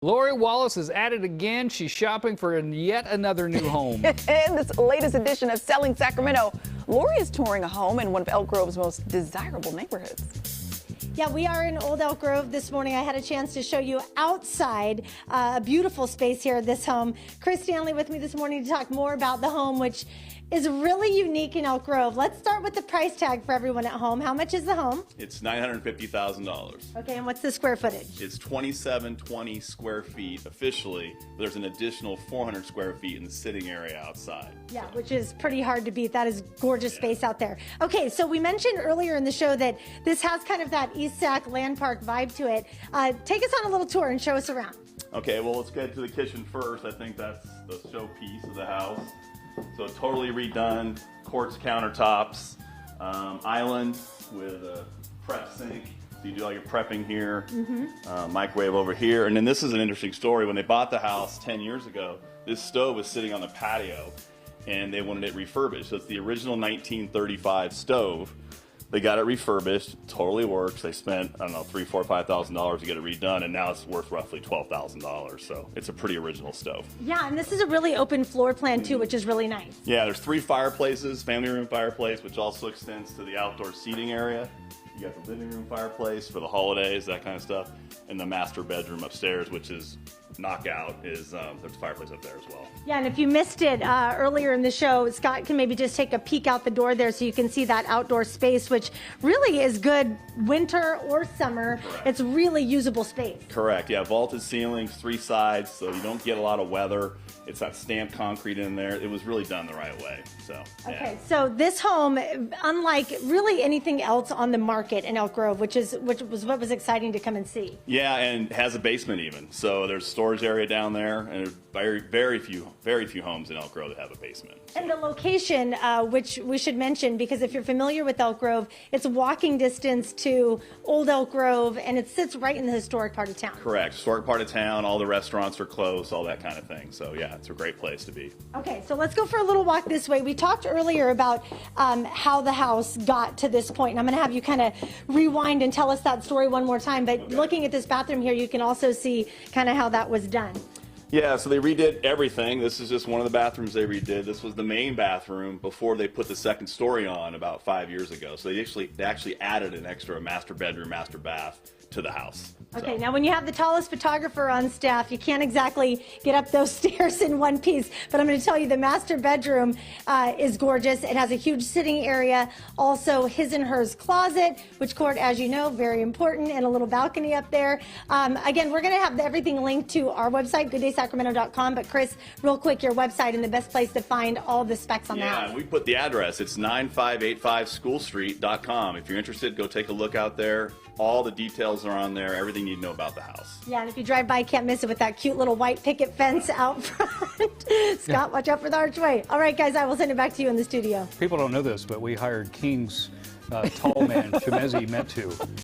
Lori Wallace is at it again. She's shopping for yet another new home. In this latest edition of Selling Sacramento, Lori is touring a home in one of Elk Grove's most desirable neighborhoods. Yeah, we are in Old Elk Grove this morning. I had a chance to show you outside a beautiful space here at this home. Chris Stanley with me this morning to talk more about the home, which is really unique in Elk Grove. Let's start with the price tag for everyone at home. How much is the home? It's $950,000. Okay, and what's the square footage? It's 2720 square feet officially. There's an additional 400 square feet in the sitting area outside. Yeah, which is pretty hard to beat. That is gorgeous space out there. Okay, so we mentioned earlier in the show that this has kind of that East Sac Land Park vibe to it. Take us on a little tour and show us around. Okay, well, let's get to the kitchen first. I think that's the showpiece of the house. So totally redone, quartz countertops, island with a prep sink. So you do all your prepping here, microwave over here. And then this is an interesting story. When they bought the house 10 years ago, this stove was sitting on the patio and they wanted it refurbished. So it's the original 1935 stove. They got it refurbished, totally works. They spent, I don't know, $3,000, $4,000, $5,000 to get it redone, and now it's worth roughly $12,000. So it's a pretty original stove. Yeah, and this is a really open floor plan too, which is really nice. Yeah, there's 3 fireplaces, family room fireplace, which also extends to the outdoor seating area. You got the living room fireplace for the holidays, that kind of stuff, and the master bedroom upstairs, which is knockout, is there's a fireplace up there as well. Yeah, and if you missed it earlier in the show, Scott can maybe just take a peek out the door there so you can see that outdoor space, which really is good winter or summer. Correct. It's really usable space. Correct, yeah, vaulted ceilings, 3 sides, so you don't get a lot of weather. It's not stamped concrete in there. It was really done the right way, so. Yeah. Okay, so this home, unlike really anything else on the market in Elk Grove, which was what was exciting to come and see. Yeah, and has a basement even. So there's storage area down there, and there's very few homes in Elk Grove that have a basement. So. And the location, which we should mention, because if you're familiar with Elk Grove, it's walking distance to Old Elk Grove, and it sits right in the historic part of town. Correct. Historic part of town, all the restaurants are close, all that kind of thing. So yeah, it's a great place to be. Okay, so let's go for a little walk this way. We talked earlier about how the house got to this point, and I'm going to have you kind of rewind and tell us that story one more time. But okay. Looking at this bathroom here, you can also see kind of how that was done. Yeah, so they redid everything. This is just one of the bathrooms they redid. This was the main bathroom before they put the second story on about 5 years ago. So they actually added an extra master bedroom, master bath to the house. Okay, now when you have the tallest photographer on staff, you can't exactly get up those stairs in one piece, but I'm going to tell you the master bedroom is gorgeous. It has a huge sitting area, also his and hers closet, which, Court, as you know, very important, and a little balcony up there. Again, we're going to have everything linked to our website, gooddaysacramento.com, but Chris, real quick, your website and the best place to find all the specs on the house. Yeah, we put the address. It's 9585schoolstreet.com. If you're interested, go take a look out there. All the details are on there, everything you know about the house. Yeah, and if you drive by, you can't miss it with that cute little white picket fence out front. Scott, watch out for the archway. All right, guys, I will send it back to you in the studio. People don't know this, but we hired King's tall man, Shemezi Metu.